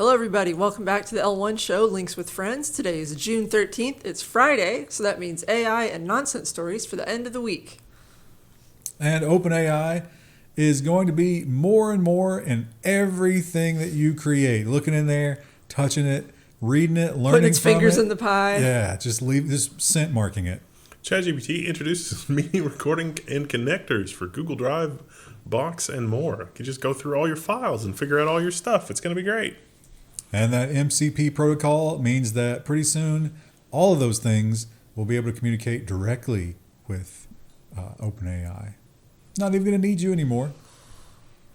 Hello, everybody. Welcome back to the L1 show, Links with Friends. Today is June 13th. It's Friday, so that means AI and nonsense stories for the end of the week. And OpenAI is going to be more and more in everything that you create. Looking in there, touching it, reading it, learning Putting its from fingers it. in the pie. Yeah, just scent marking it. ChatGPT introduces meeting recording and connectors for Google Drive, Box, and more. You can just go through all your files and figure out all your stuff. It's going to be great. And that MCP protocol means that pretty soon all of those things will be able to communicate directly with OpenAI. It's not even going to need you anymore.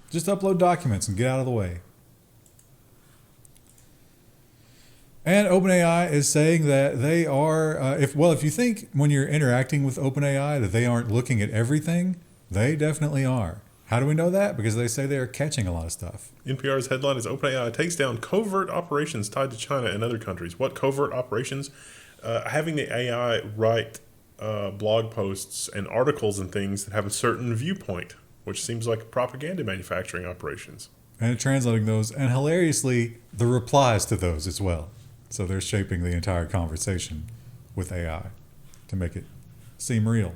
Just upload documents and get out of the way. And OpenAI is saying that they are, if you think when you're interacting with OpenAI that they aren't looking at everything, they definitely are. How do we know that? Because they say they are catching a lot of stuff. NPR's headline is OpenAI takes down covert operations tied to China and other countries. What covert operations? Having the AI write blog posts and articles and things that have a certain viewpoint, which seems like propaganda manufacturing operations. And translating those, and hilariously, the replies to those as well. So they're shaping the entire conversation with AI to make it seem real.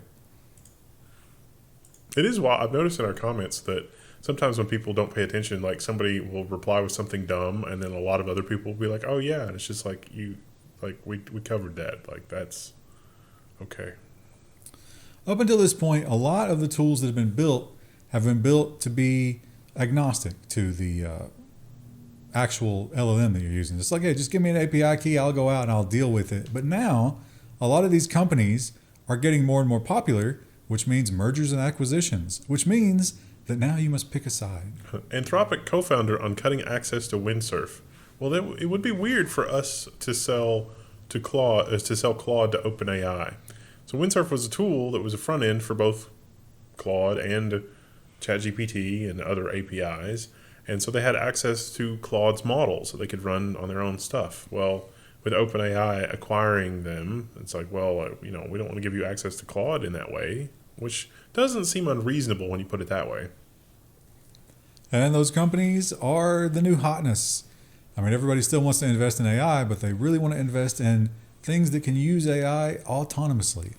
It is wild. I've noticed in our comments that sometimes when people don't pay attention, like somebody will reply with something dumb, and then a lot of other people will be like, "Oh yeah," and it's just like we covered that. Like that's okay. Up until this point, a lot of the tools that have been built to be agnostic to the actual LLM that you're using. It's like, hey, just give me an API key, I'll go out and I'll deal with it. But now, a lot of these companies are getting more and more popular, which means mergers and acquisitions, which means that now you must pick a side. Anthropic co-founder on cutting access to Windsurf. Well, it would be weird for us to sell Claude to OpenAI. So Windsurf was a tool that was a front end for both Claude and ChatGPT and other APIs. And so they had access to Claude's models so they could run on their own stuff. Well, with OpenAI acquiring them, it's like, well, we don't want to give you access to Claude in that way, which doesn't seem unreasonable when you put it that way. And those companies are the new hotness. I mean, everybody still wants to invest in AI, but they really want to invest in things that can use AI autonomously.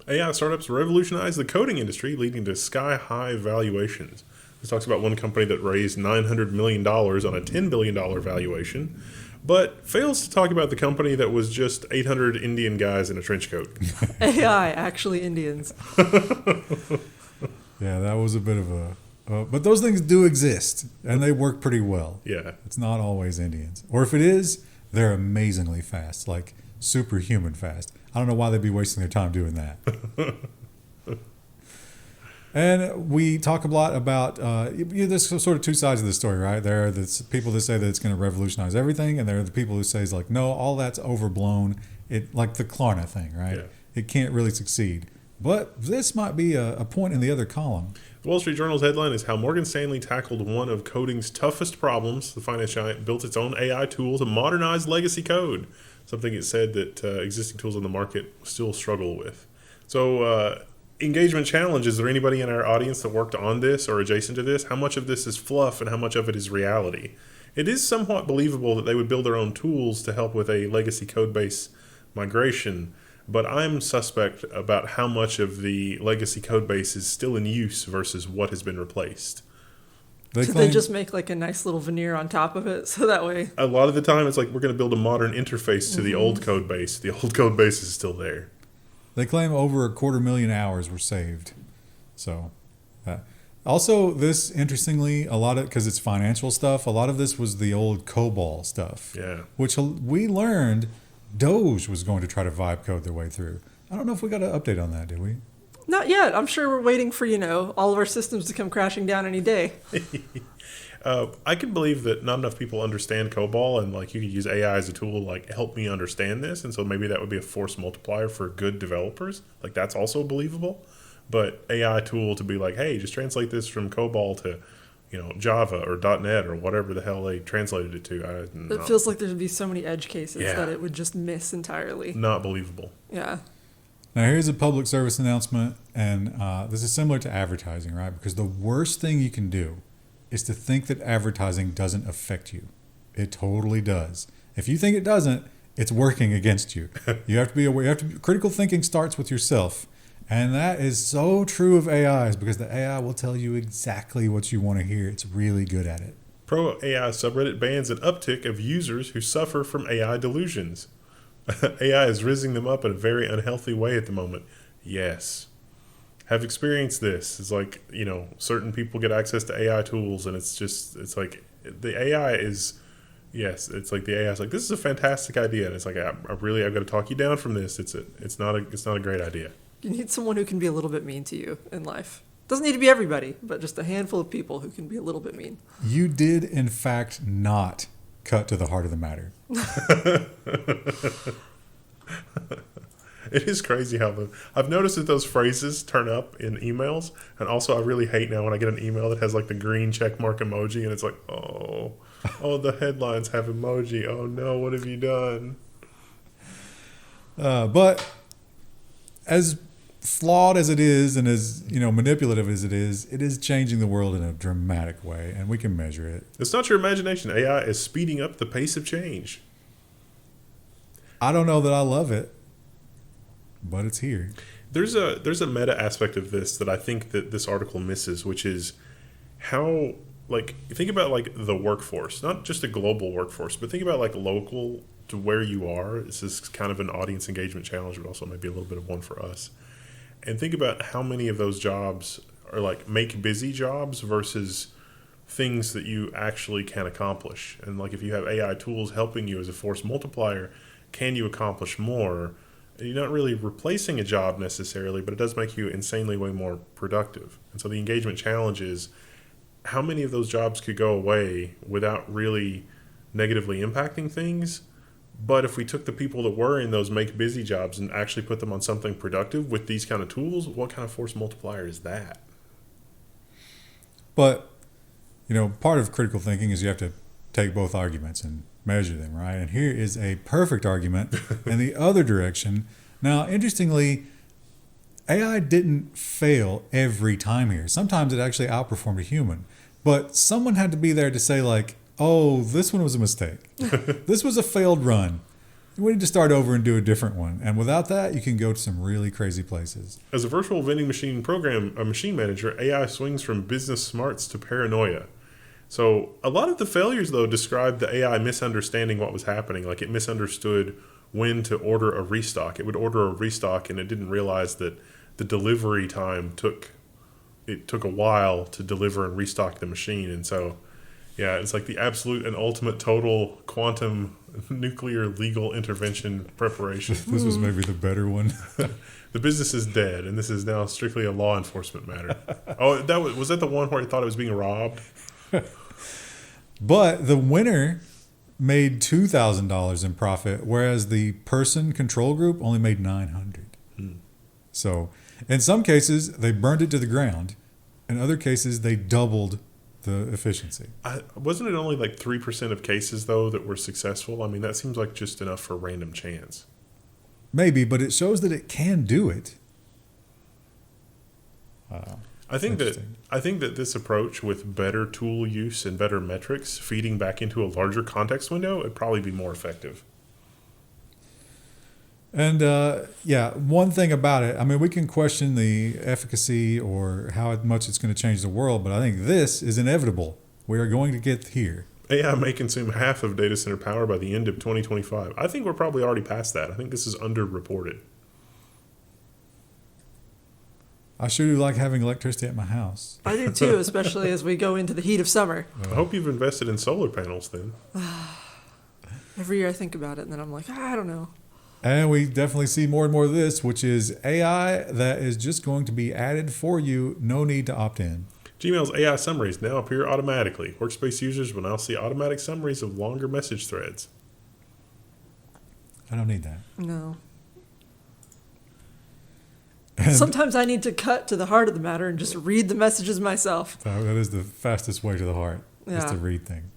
AI startups revolutionize the coding industry, leading to sky-high valuations. This talks about one company that raised $900 million on a $10 billion valuation, but fails to talk about the company that was just 800 Indian guys in a trench coat. AI, actually Indians. Yeah, that was a bit of a... but those things do exist, and they work pretty well. Yeah. It's not always Indians. Or if it is, they're amazingly fast, like superhuman fast. I don't know why they'd be wasting their time doing that. And we talk a lot about, there's sort of two sides of the story, right? There are the people that say that it's going to revolutionize everything, and there are the people who say, like, no, all that's overblown. Like the Klarna thing, right? Yeah. It can't really succeed. But this might be a point in the other column. The Wall Street Journal's headline is how Morgan Stanley tackled one of coding's toughest problems. The finance giant built its own AI tool to modernize legacy code, something it said that existing tools on the market still struggle with. So, engagement challenge, is there anybody in our audience that worked on this or adjacent to this? How much of this is fluff and how much of it is reality? It is somewhat believable that they would build their own tools to help with a legacy code base migration, but I'm suspect about how much of the legacy code base is still in use versus what has been replaced. Did they just make like a nice little veneer on top of it so that way? A lot of the time it's like we're going to build a modern interface to the old code base. The old code base is still there. They claim over 250,000 hours were saved. So, also this, interestingly, a lot of, because it's financial stuff, a lot of this was the old COBOL stuff. Yeah. Which we learned Doge was going to try to vibe code their way through. I don't know if we got an update on that, did we? Not yet. I'm sure we're waiting for, all of our systems to come crashing down any day. I can believe that not enough people understand COBOL, and like you could use AI as a tool, like help me understand this, and so maybe that would be a force multiplier for good developers. Like that's also believable. But AI tool to be like, hey, just translate this from COBOL to, Java or .NET or whatever the hell they translated it to. It feels like there'd be so many edge cases that it would just miss entirely. Not believable. Yeah. Now here's a public service announcement, and this is similar to advertising, right? Because the worst thing you can do is to think that advertising doesn't affect you. It totally does. If you think it doesn't, it's working against you. You have to be aware. Critical thinking starts with yourself. And that is so true of AIs because the AI will tell you exactly what you want to hear. It's really good at it. Pro AI subreddit bans an uptick of users who suffer from AI delusions. AI is rising them up in a very unhealthy way at the moment. Yes. Have experienced this. It's like, certain people get access to AI tools and it's like the AI is, yes, it's like the AI is like, this is a fantastic idea. And it's like, I've got to talk you down from this. It's not a great idea. You need someone who can be a little bit mean to you in life. Doesn't need to be everybody, but just a handful of people who can be a little bit mean. You did, in fact, not cut to the heart of the matter. It is crazy how I've noticed that those phrases turn up in emails, and also I really hate now when I get an email that has like the green check mark emoji, and it's like, oh, the headlines have emoji. Oh no, what have you done? But as flawed as it is, and as manipulative as it is changing the world in a dramatic way, and we can measure it. It's not your imagination. AI is speeding up the pace of change. I don't know that I love it, but it's here. There's a meta aspect of this that I think that this article misses, which is how, like, think about like the workforce, not just the global workforce, but think about like local to where you are. This is kind of an audience engagement challenge, but also maybe a little bit of one for us. And think about how many of those jobs are like make busy jobs versus things that you actually can accomplish. And like if you have AI tools helping you as a force multiplier, can you accomplish more? You're not really replacing a job necessarily, but it does make you insanely way more productive. And so the engagement challenge is how many of those jobs could go away without really negatively impacting things. But if we took the people that were in those make busy jobs and actually put them on something productive with these kind of tools, what kind of force multiplier is that? But, part of critical thinking is you have to take both arguments and measure them, right? And here is a perfect argument in the other direction. Now, interestingly, AI didn't fail every time here. Sometimes it actually outperformed a human. But someone had to be there to say, like, oh, this one was a mistake. This was a failed run. We need to start over and do a different one. And without that, you can go to some really crazy places. As a virtual vending machine machine manager, AI swings from business smarts to paranoia. So a lot of the failures, though, described the AI misunderstanding what was happening. Like it misunderstood when to order a restock. It would order a restock, and it didn't realize that the delivery time took a while to deliver and restock the machine. And so, yeah, it's like the absolute and ultimate total quantum nuclear legal intervention preparation. This was maybe the better one. The business is dead, and this is now strictly a law enforcement matter. Oh, was that the one where he thought it was being robbed? But the winner made $2,000 in profit, whereas the person control group only made $900. So in some cases, they burned it to the ground. In other cases, they doubled the efficiency. Wasn't it only like 3% of cases, though, that were successful? I mean, that seems like just enough for random chance. Maybe, but it shows that it can do it. I think that this approach with better tool use and better metrics feeding back into a larger context window would probably be more effective. And one thing about it, I mean, we can question the efficacy or how much it's going to change the world, but I think this is inevitable. We are going to get here. AI may consume half of data center power by the end of 2025. I think we're probably already past that. I think this is underreported. I sure do like having electricity at my house. I do too, especially as we go into the heat of summer. I hope you've invested in solar panels then. Every year I think about it, and then I'm like, I don't know. And we definitely see more and more of this, which is AI that is just going to be added for you. No need to opt in. Gmail's AI summaries now appear automatically. Workspace users will now see automatic summaries of longer message threads. I don't need that. No. And Sometimes I need to cut to the heart of the matter and just read the messages myself. that is the fastest way to the heart, is Yeah. to read things.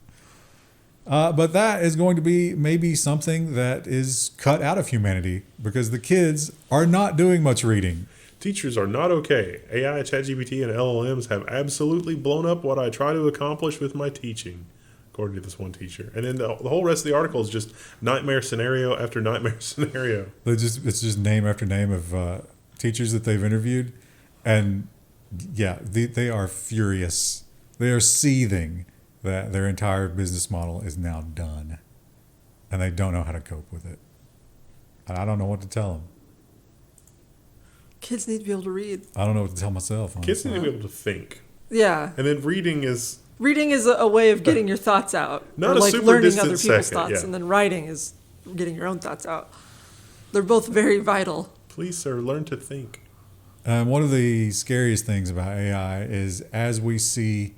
But that is going to be maybe something that is cut out of humanity because the kids are not doing much reading. Teachers are not okay. AI, ChatGPT, and LLMs have absolutely blown up what I try to accomplish with my teaching. according to this one teacher. And then the whole rest of the article is just nightmare scenario after nightmare scenario. It's just name after name of teachers that they've interviewed, and yeah, they are furious. They are seething that their entire business model is now done, and they don't know how to cope with it. And I don't know what to tell them. Kids need to be able to read. I don't know what to tell myself. Honestly. Kids need to be able to think. Yeah. And then reading is a way of getting your thoughts out. Not or a like super learning distant other people's second, thoughts, yeah. and then writing is getting your own thoughts out. They're both very vital. please, sir, learn to think. One of the scariest things about AI is as we see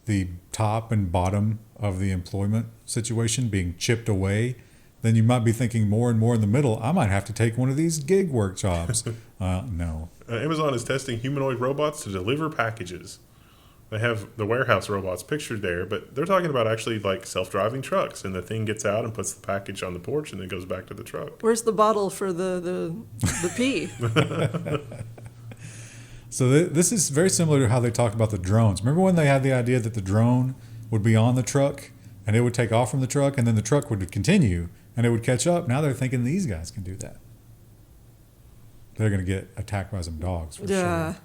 the top and bottom of the employment situation being chipped away, then you might be thinking more and more in the middle, I might have to take one of these gig work jobs. No. Amazon is testing humanoid robots to deliver packages. They have the warehouse robots pictured there, but they're talking about actually like self-driving trucks, and the thing gets out and puts the package on the porch and then goes back to the truck. Where's the bottle for the pee? So this is very similar to how they talk about the drones. Remember when they had the idea that the drone would be on the truck and it would take off from the truck and then the truck would continue and it would catch up? Now they're thinking these guys can do that. They're going to get attacked by some dogs for Yeah. sure.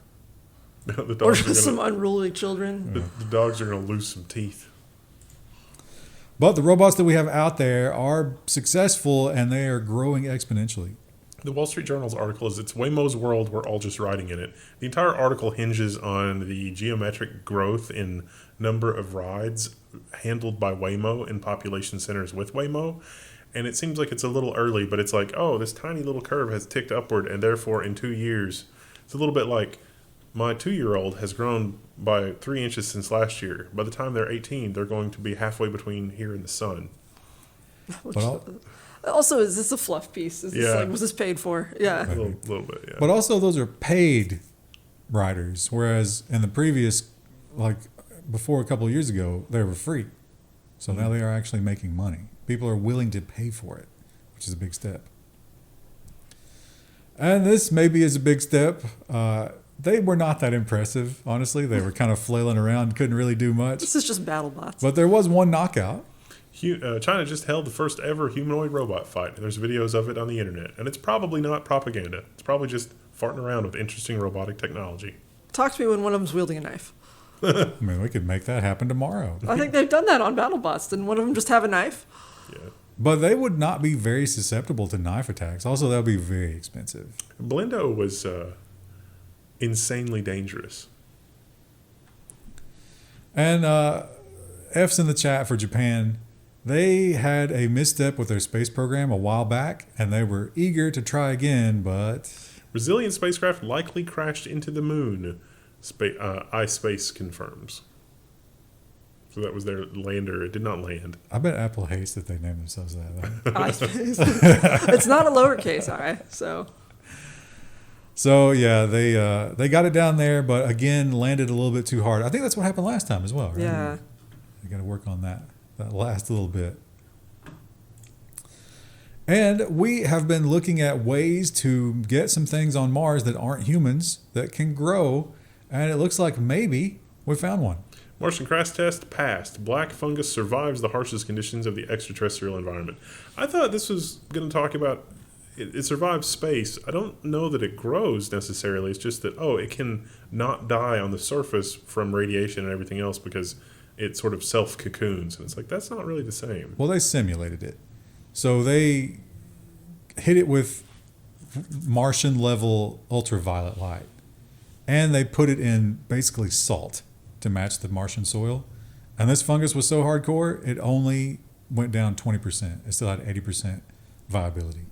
The Or dogs are just some gonna, unruly children. the dogs are going to lose some teeth. But the robots that we have out there are successful and they are growing exponentially. The Wall Street Journal's article is "It's Waymo's world. We're all just riding in it." The entire article hinges on the geometric growth in number of rides handled by Waymo in population centers with Waymo. And it seems like it's a little early, but it's like, oh, this tiny little curve has ticked upward, and therefore in 2 years, it's a little bit like my 2-year-old has grown by 3 inches since last year. By the time they're 18, they're going to be halfway between here and the sun. Also, is this a fluff piece? Is this Yeah. like, was this paid for? Yeah. A little bit, yeah. But also those are paid riders, whereas in the previous, like before a couple of years ago, they were free. So now they are actually making money. People are willing to pay for it, which is a big step. And this maybe is a big step. They were not that impressive, honestly. They were kind of flailing around, couldn't really do much. This is just battle bots. But there was one knockout. China just held the first ever humanoid robot fight. There's videos of it on the internet. And it's probably not propaganda. It's probably just farting around with interesting robotic technology. Talk to me when one of them's wielding a knife. I mean, we could make that happen tomorrow. I think they've done that on BattleBots. Didn't one of them just have a knife? Yeah. But they would not be very susceptible to knife attacks. Also, that would be very expensive. Blendo was insanely dangerous. And F's in the chat for Japan. They had a misstep with their space program a while back, and they were eager to try again, but... Brazilian spacecraft likely crashed into the moon, Ispace confirms. So that was their lander. It did not land. I bet Apple hates that they named themselves that. Ispace. It's not a lowercase I, so... So, yeah, they got it down there, but again, landed a little bit too hard. I think that's what happened last time as well, right? Yeah. You got to work on that last little bit. And we have been looking at ways to get some things on Mars that aren't humans that can grow, and it looks like maybe we found one. Martian crash test passed. Black fungus survives the harshest conditions of the extraterrestrial environment. I thought this was going to talk about it survives space. I don't know that it grows necessarily. It's just that, it can not die on the surface from radiation and everything else because it sort of self-cocoons. And it's like, that's not really the same. Well, they simulated it. So they hit it with Martian level ultraviolet light. And they put it in basically salt to match the Martian soil. And this fungus was so hardcore, it only went down 20%. It still had 80% viability.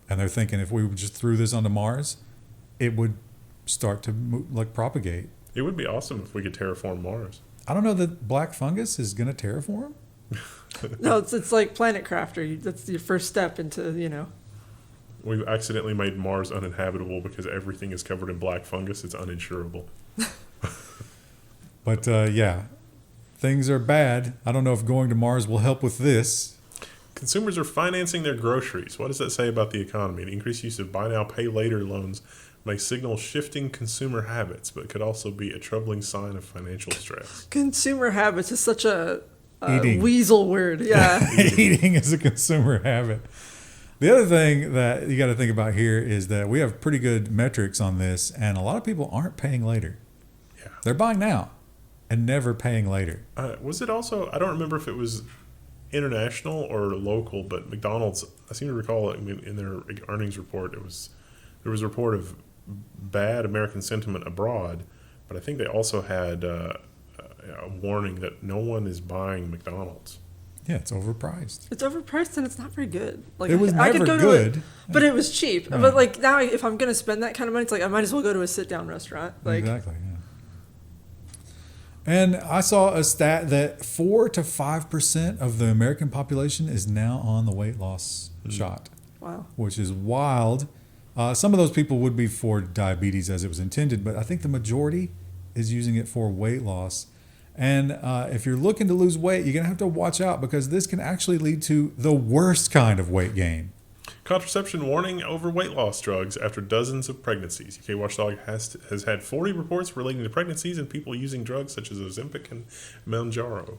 And they're thinking if we just threw this onto Mars, it would start to propagate. It would be awesome if we could terraform Mars. I don't know that black fungus is going to terraform. No, it's like Planet Crafter. That's your first step into, We've accidentally made Mars uninhabitable because everything is covered in black fungus. It's uninsurable. But yeah, things are bad. I don't know if going to Mars will help with this. Consumers are financing their groceries. What does that say about the economy? The increased use of buy now, pay later loans may signal shifting consumer habits, but could also be a troubling sign of financial stress. Consumer habits is such a Eating. weasel word. Yeah. Eating is a consumer habit. The other thing that you got to think about here is that we have pretty good metrics on this, and a lot of people aren't paying later. Yeah. They're buying now and never paying later. Was it also? I don't remember if it was international or local, but McDonald's. I seem to recall in their earnings report, there was a report of bad American sentiment abroad, but I think they also had a warning that no one is buying McDonald's. Yeah, it's overpriced. It's overpriced and it's not very good. Like It was I could never go good. to it, but it was cheap. Right. But like now, if I'm gonna spend that kind of money, it's like I might as well go to a sit-down restaurant. Like Exactly. Yeah. And I saw a stat that 4 to 5% of the American population is now on the weight loss shot, wow. which is wild. Some of those people would be for diabetes as it was intended, but I think the majority is using it for weight loss. And if you're looking to lose weight, you're going to have to watch out because this can actually lead to the worst kind of weight gain. Contraception warning over weight loss drugs after dozens of pregnancies. UK Watchdog has had 40 reports relating to pregnancies and people using drugs such as Ozempic and Mounjaro.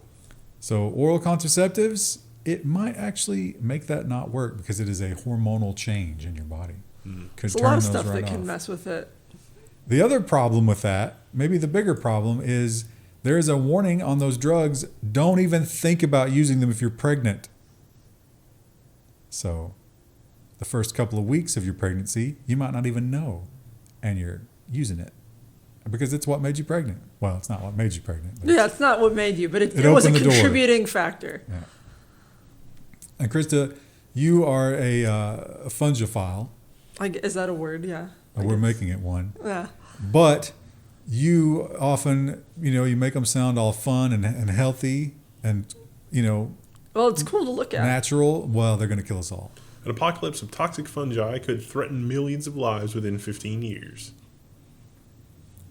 So oral contraceptives, it might actually make that not work because it is a hormonal change in your body. Could There's a lot of turn those stuff right that can off. mess with it. The other problem with that, maybe the bigger problem, is there is a warning on those drugs. Don't even think about using them if you're pregnant. So the first couple of weeks of your pregnancy, you might not even know, and you're using it because it's what made you pregnant. Well, it's not what made you pregnant. But Yeah, it's not what made you, but it It was a opened the door. contributing factor. Yeah. And Krista, you are a fungophile. Is that a word? Yeah. We're making it one. Yeah. But you often, you make them sound all fun and healthy and, Well, it's cool to look at. natural. Well, they're going to kill us all. An apocalypse of toxic fungi could threaten millions of lives within 15 years.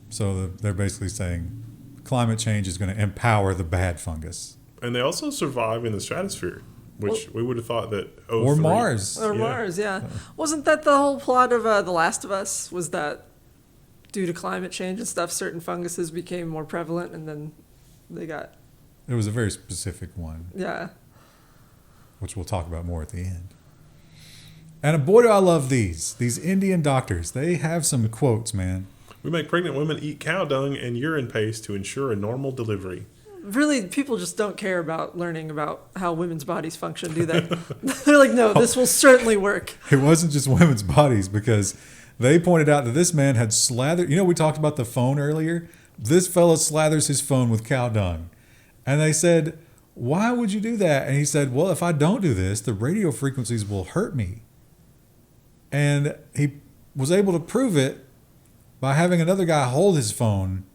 So they're basically saying climate change is going to empower the bad fungus. And they also survive in the stratosphere, which we would have thought that... Or Mars. Or Mars, yeah. Wasn't that the whole plot of The Last of Us? Was that due to climate change and stuff, certain funguses became more prevalent and then they got... It was a very specific one, Yeah. which we'll talk about more at the end. And boy, do I love these Indian doctors. They have some quotes, man. We make pregnant women eat cow dung and urine paste to ensure a normal delivery. Really, people just don't care about learning about how women's bodies function, do they? They're like, no, this will certainly work. It wasn't just women's bodies because they pointed out that this man had slathered. We talked about the phone earlier. This fella slathers his phone with cow dung. And they said, why would you do that? And he said, well, if I don't do this, the radio frequencies will hurt me. And he was able to prove it by having another guy hold his phone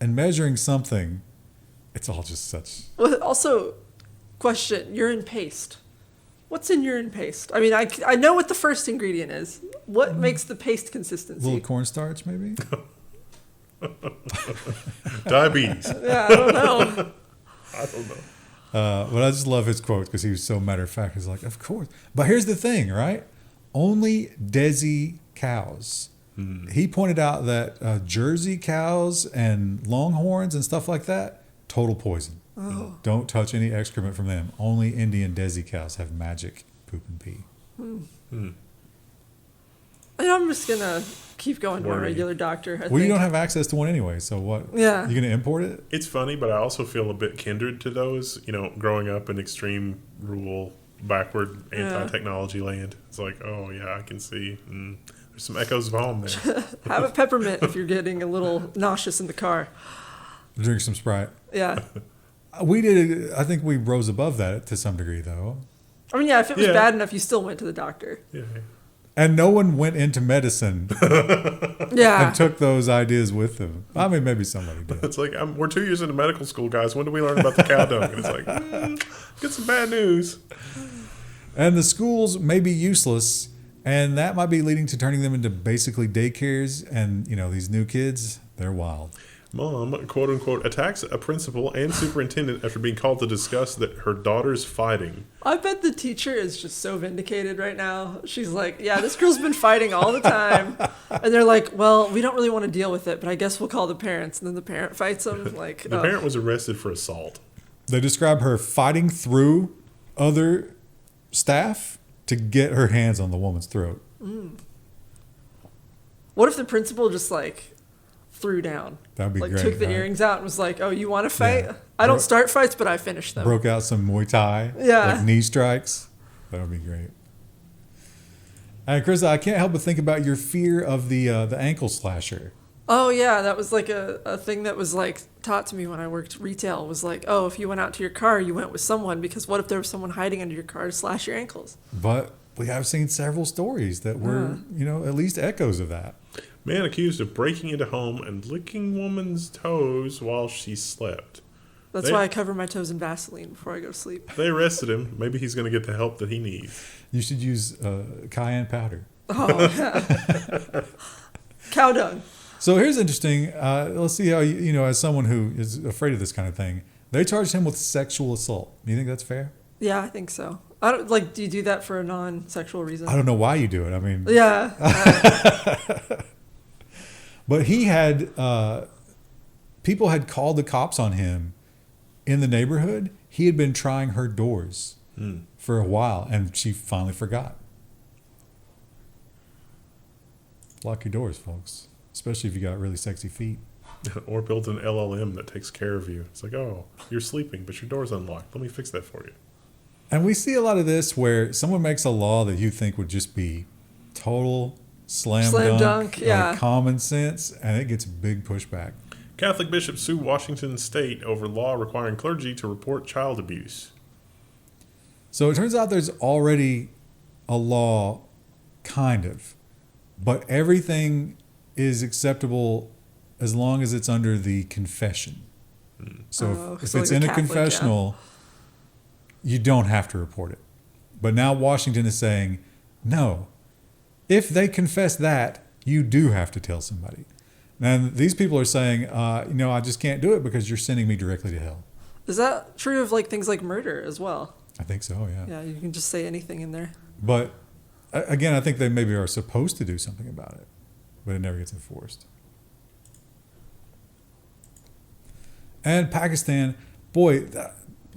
and measuring something. It's all just such... Well, also, question, urine paste. What's in urine paste? I mean, I know what the first ingredient is. What makes the paste A consistency? little cornstarch, maybe? Diabetes. Yeah, I don't know. I don't know. But I just love his quote because he was so matter of fact. He's like, of course. But here's the thing, right? Only Desi cows. He pointed out that Jersey cows and Longhorns and stuff like that, total poison. Oh. Don't touch any excrement from them. Only Indian Desi cows have magic poop and pee. And I'm just going to keep going to a Worry. regular doctor. I Well, you think. don't have access to one anyway, so what? Yeah. You going to import it? It's funny, but I also feel a bit kindred to those, growing up in extreme rural, backward, anti-technology land. It's like, oh, yeah, I can see. There's some echoes of home there. Have a peppermint if you're getting a little nauseous in the car. Drink some Sprite. Yeah. We did. I think we rose above that to some degree, though. I mean, yeah, if it was Yeah. bad enough, you still went to the doctor. Yeah. And no one went into medicine Yeah. and took those ideas with them. I mean, maybe somebody did. It's like, we're 2 years into medical school, guys. When do we learn about the cow dung? And it's like, get some bad news. And the schools may be useless, and that might be leading to turning them into basically daycares. And, these new kids, they're wild. Mom, quote unquote, attacks a principal and superintendent after being called to discuss that her daughter's fighting. I bet the teacher is just so vindicated right now. She's like, yeah, this girl's been fighting all the time. And they're like, well, we don't really want to deal with it, but I guess we'll call the parents. And then the parent fights them. Like, The parent was arrested for assault. They describe her fighting through other staff to get her hands on the woman's throat. What if the principal just like threw down? That'd be like great. took the right? earrings out and was like, "Oh, you want to fight? Yeah. I don't start fights, but I finish them." Broke out some Muay Thai, Yeah. like knee strikes. That would be great. And Chris, I can't help but think about your fear of the ankle slasher. Oh yeah, that was like a thing that was like taught to me when I worked retail. Was like, oh, if you went out to your car, you went with someone because what if there was someone hiding under your car to slash your ankles? But we have seen several stories that were, at least echoes of that. Man accused of breaking into home and licking woman's toes while she slept. That's why I cover my toes in Vaseline before I go to sleep. They arrested him. Maybe he's going to get the help that he needs. You should use cayenne powder. Oh yeah, cow dung. So here's interesting. Let's see how as someone who is afraid of this kind of thing, they charged him with sexual assault. Do you think that's fair? Yeah, I think so. I don't like. Do you do that for a non-sexual reason? I don't know why you do it. I mean, Yeah. but he had people had called the cops on him in the neighborhood. He had been trying her doors for a while, and she finally forgot. Lock your doors, folks. Especially if you got really sexy feet. Or build an LLM that takes care of you. It's like, oh, you're sleeping, but your door's unlocked. Let me fix that for you. And we see a lot of this where someone makes a law that you think would just be total slam dunk, yeah. like common sense, and it gets a big pushback. Catholic bishops sue Washington state over law requiring clergy to report child abuse. So it turns out there's already a law, kind of, but everything is acceptable as long as it's under the confession. So if so it's like in a a Catholic, confessional, you don't have to report it. But now Washington is saying, no, if they confess that, you do have to tell somebody. And these people are saying, I just can't do it because you're sending me directly to hell. Is that true of like things like murder as well? I think so, yeah. Yeah, you can just say anything in there. But again, I think they maybe are supposed to do something about it, but it never gets enforced. And Pakistan, boy,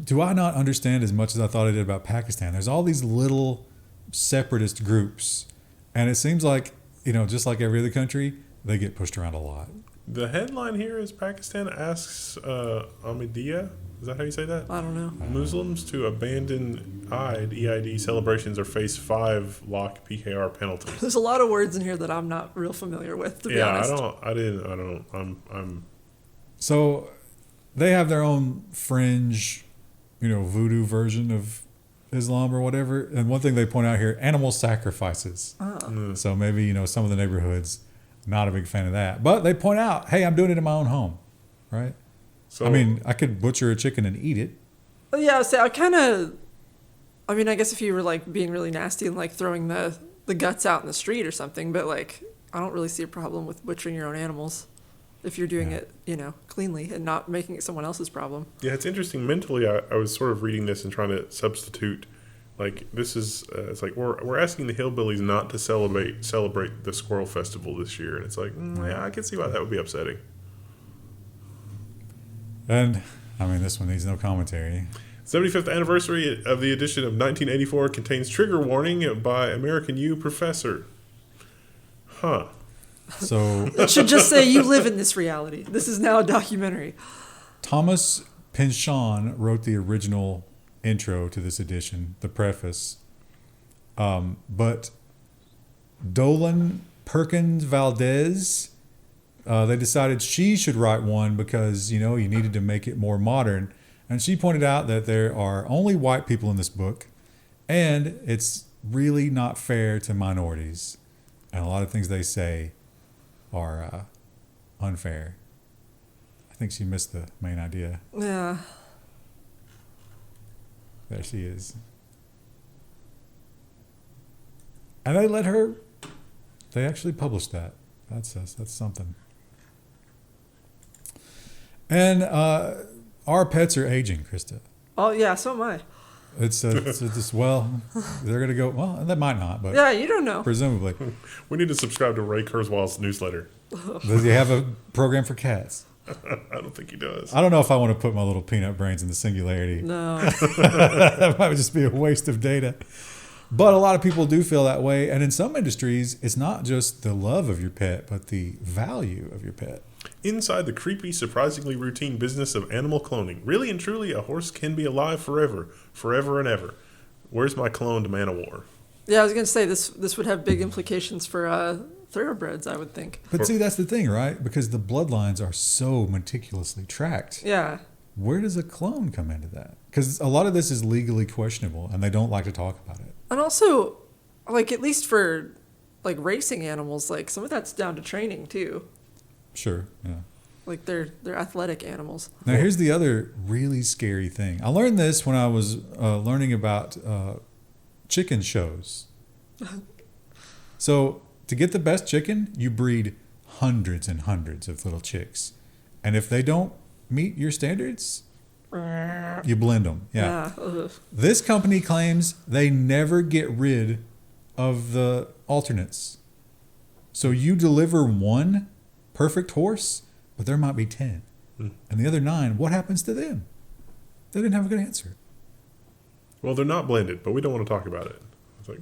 do I not understand as much as I thought I did about Pakistan. There's all these little separatist groups, and it seems like, just like every other country, they get pushed around a lot. The headline here is Pakistan asks Ahmadiyya, is that how you say that? I don't know. Muslims to abandon EID celebrations or face 5 lakh PKR penalties. There's a lot of words in here that I'm not real familiar with, to be honest. So they have their own fringe, voodoo version of Islam or whatever. And one thing they point out here, animal sacrifices. So maybe, some of the neighborhoods, not a big fan of that. But they point out, hey, I'm doing it in my own home, right? So, I could butcher a chicken and eat it. Yeah, so I guess if you were like being really nasty and like throwing the guts out in the street or something, but like I don't really see a problem with butchering your own animals if you're doing it, cleanly and not making it someone else's problem. yeah, it's interesting. Mentally, I was sort of reading this and trying to substitute. Like, this is, it's like, we're asking the hillbillies not to celebrate the Squirrel Festival this year. And it's like, yeah, I can see why that would be upsetting. And, this one needs no commentary. 75th anniversary of the edition of 1984 contains trigger warning by American U professor. Huh. So It should just say you live in this reality. This is now a documentary. Thomas Pynchon wrote the original intro to this edition, the preface. But Dolan Perkins Valdez, they decided she should write one because, you needed to make it more modern. And she pointed out that there are only white people in this book, and it's really not fair to minorities. And a lot of things they say are unfair. I think she missed the main idea. Yeah. There she is. And they actually published that. That's something. And our pets are aging, Krista. Oh yeah, so am I. It's just, they're going to go, they might not, but Yeah, you don't know. presumably. We need to subscribe to Ray Kurzweil's newsletter. Does he have a program for cats? I don't think he does. I don't know if I want to put my little peanut brains in the singularity. No. That might just be a waste of data. But a lot of people do feel that way. And in some industries, it's not just the love of your pet, but the value of your pet. Inside the creepy, surprisingly routine business of animal cloning. Really and truly, a horse can be alive forever. Forever and ever. Where's my cloned Man-O-War? Yeah, I was going to say this would have big implications for thoroughbreds, I would think. But see, that's the thing, right? Because the bloodlines are so meticulously tracked. Yeah. Where does a clone come into that? Because a lot of this is legally questionable, and they don't like to talk about it. And also, like, at least for, like, racing animals, like, some of that's down to training, too. Sure, yeah. Like, they're athletic animals. Now, here's the other really scary thing. I learned this when I was learning about chicken shows. So, to get the best chicken, you breed hundreds and hundreds of little chicks. And if they don't meet your standards, you blend them. Yeah. This company claims they never get rid of the alternates. So you deliver one perfect horse, but there might be 10. And the other 9, what happens to them? They didn't have a good answer. Well, they're not blended, but we don't want to talk about it. It's like,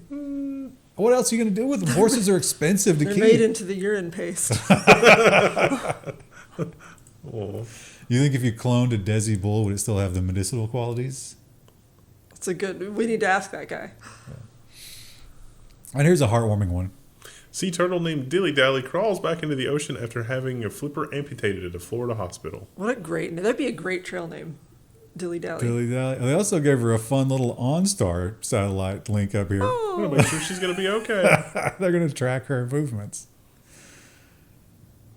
What else are you going to do with them? Horses are expensive to They're keep. made into the urine paste. oh. You think if you cloned a Desi bull, would it still have the medicinal qualities? It's a good. We need to ask that guy. And here's a heartwarming one. Sea turtle named Dilly Dally crawls back into the ocean after having a flipper amputated at a Florida hospital. What a great name. That'd be a great trail name. Dilly Dally. Dilly Dally. They also gave her a fun little OnStar satellite link up here. I want to make sure she's going to be okay. They're going to track her movements.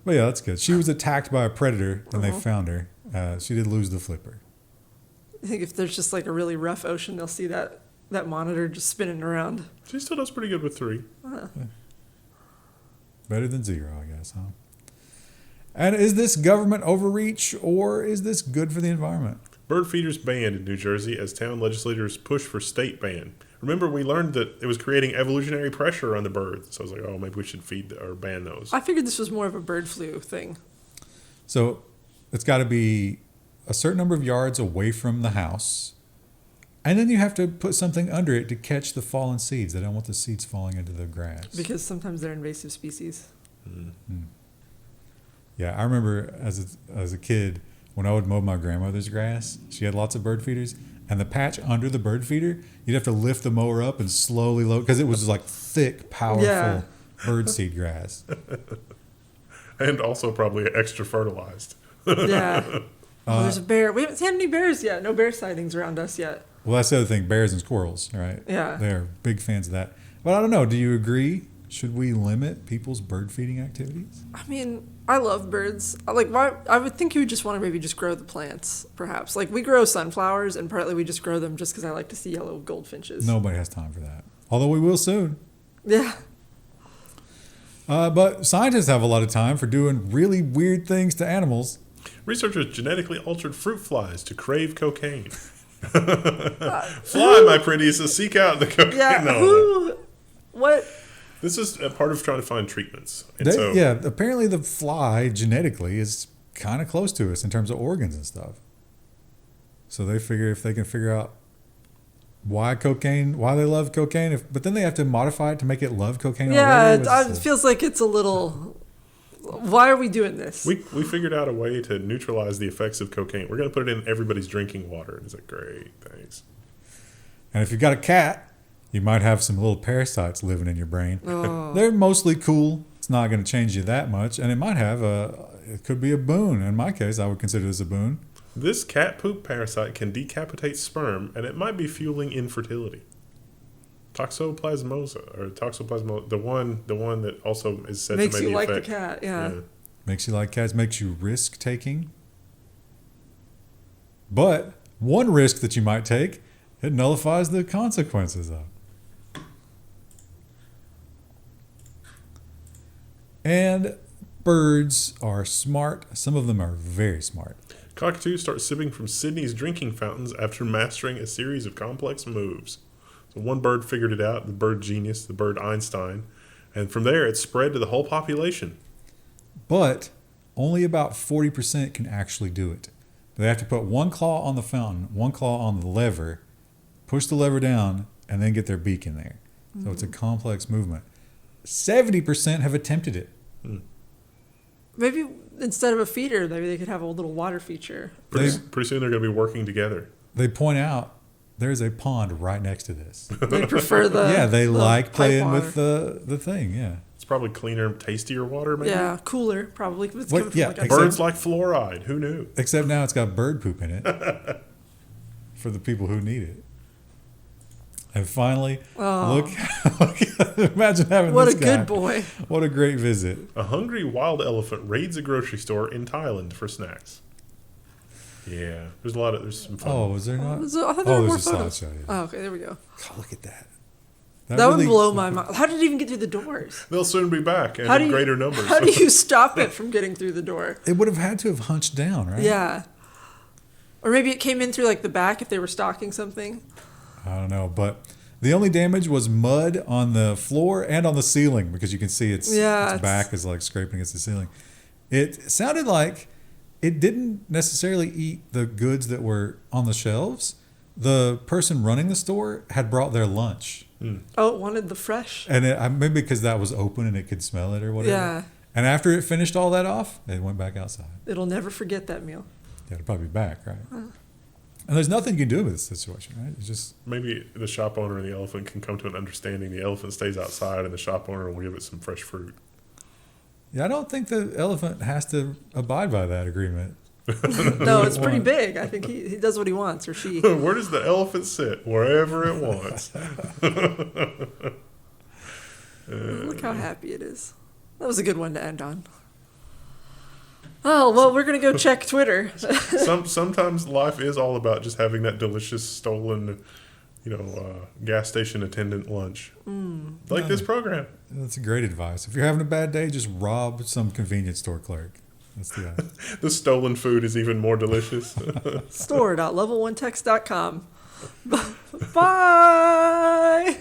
But yeah, that's good. She was attacked by a predator and they found her. She did lose the flipper. I think if there's just like a really rough ocean, they'll see that monitor just spinning around. She still does pretty good with 3. Better than 0, I guess, huh? And is this government overreach or is this good for the environment? Bird feeders banned in New Jersey as town legislators push for state ban. Remember, we learned that it was creating evolutionary pressure on the birds. So I was like, oh, maybe we should feed or ban those. I figured this was more of a bird flu thing. So it's got to be a certain number of yards away from the house. And then you have to put something under it to catch the fallen seeds. They don't want the seeds falling into the grass. Because sometimes they're invasive species. Yeah, I remember as a kid, when I would mow my grandmother's grass, she had lots of bird feeders. And the patch under the bird feeder, you'd have to lift the mower up and slowly load, because it was like thick, powerful bird seed grass. And also probably extra fertilized. Yeah. Oh, there's a bear. We haven't seen any bears yet. No bear sightings around us yet. Well, that's the other thing, bears and squirrels, right? Yeah. They're big fans of that. But I don't know, do you agree? Should we limit people's bird feeding activities? I mean, I love birds. Why? I would think you would just want to maybe just grow the plants, perhaps. Like, we grow sunflowers, and partly we just grow them just because I like to see yellow goldfinches. Nobody has time for that. Although we will soon. Yeah. But scientists have a lot of time for doing really weird things to animals. Researchers genetically altered fruit flies to crave cocaine. Fly, my pretties, seek out the cocaine. Yeah. No. What? This is a part of trying to find treatments. And Apparently the fly genetically is kind of close to us in terms of organs and stuff. So they figure if they can figure out why they love cocaine, but then they have to modify it to make it love cocaine already. Yeah, it feels like it's a little... Why are we doing this? We figured out a way to neutralize the effects of cocaine. We're going to put it in everybody's drinking water. And it's like, great, thanks. And if you've got a cat, you might have some little parasites living in your brain. Oh. They're mostly cool. It's not going to change you that much. And it might have it could be a boon. In my case, I would consider this a boon. This cat poop parasite can decapitate sperm, and it might be fueling infertility. Toxoplasmosa, the one that also is said Makes to maybe you like affect, the cat, yeah. Makes you like cats, makes you risk taking. But one risk that you might take, it nullifies the consequences of. And birds are smart. Some of them are very smart. Cockatoos start sipping from Sydney's drinking fountains after mastering a series of complex moves. So one bird figured it out, the bird genius, the bird Einstein, and from there it spread to the whole population. But only about 40% can actually do it. They have to put one claw on the fountain, one claw on the lever, push the lever down, and then get their beak in there. So it's a complex movement. 70% have attempted it. Maybe instead of a feeder, maybe they could have a little water feature. Pretty soon they're going to be working together. They point out there's a pond right next to this. They prefer the Yeah, they the like pipe playing water. with the thing, yeah. It's probably cleaner, tastier water, maybe. Yeah, cooler probably. It's Wait, coming from yeah, like a- except- Birds like fluoride. Who knew? Except now it's got bird poop in it for the people who need it. And finally, look, imagine having what this a guy. good boy. What a great visit. A hungry wild elephant raids a grocery store in Thailand for snacks. Yeah, there's some fun. Oh, was there not? I thought there were more there's a photos. slideshow. Yeah. Oh, okay, there we go. God, look at that. That would really- blow my mind. How did it even get through the doors? They'll soon be back and How do in you, greater numbers. How do you stop it from getting through the door? It would have had to have hunched down, right? Yeah. Or maybe it came in through like the back if they were stocking something. I don't know, but the only damage was mud on the floor and on the ceiling because you can see its back is like scraping against the ceiling. It sounded like it didn't necessarily eat the goods that were on the shelves. The person running the store had brought their lunch. Oh, it wanted the fresh. And maybe because that was open and it could smell it or whatever. Yeah. And after it finished all that off, it went back outside. It'll never forget that meal. Yeah, it'll probably be back, right? And there's nothing you can do with this situation, right? It's just Maybe the shop owner and the elephant can come to an understanding. The elephant stays outside and the shop owner will give it some fresh fruit. yeah. I don't think the elephant has to abide by that agreement. No, it's pretty big. I think he does what he wants, or she. Where does the elephant sit? Wherever it wants. Look how happy it is. That was a good one to end on. Oh, well, we're going to go check Twitter. Sometimes life is all about just having that delicious stolen, gas station attendant lunch. Like this program. That's great advice. If you're having a bad day, just rob some convenience store clerk. That's the The stolen food is even more delicious. Store.level1text.com. Bye.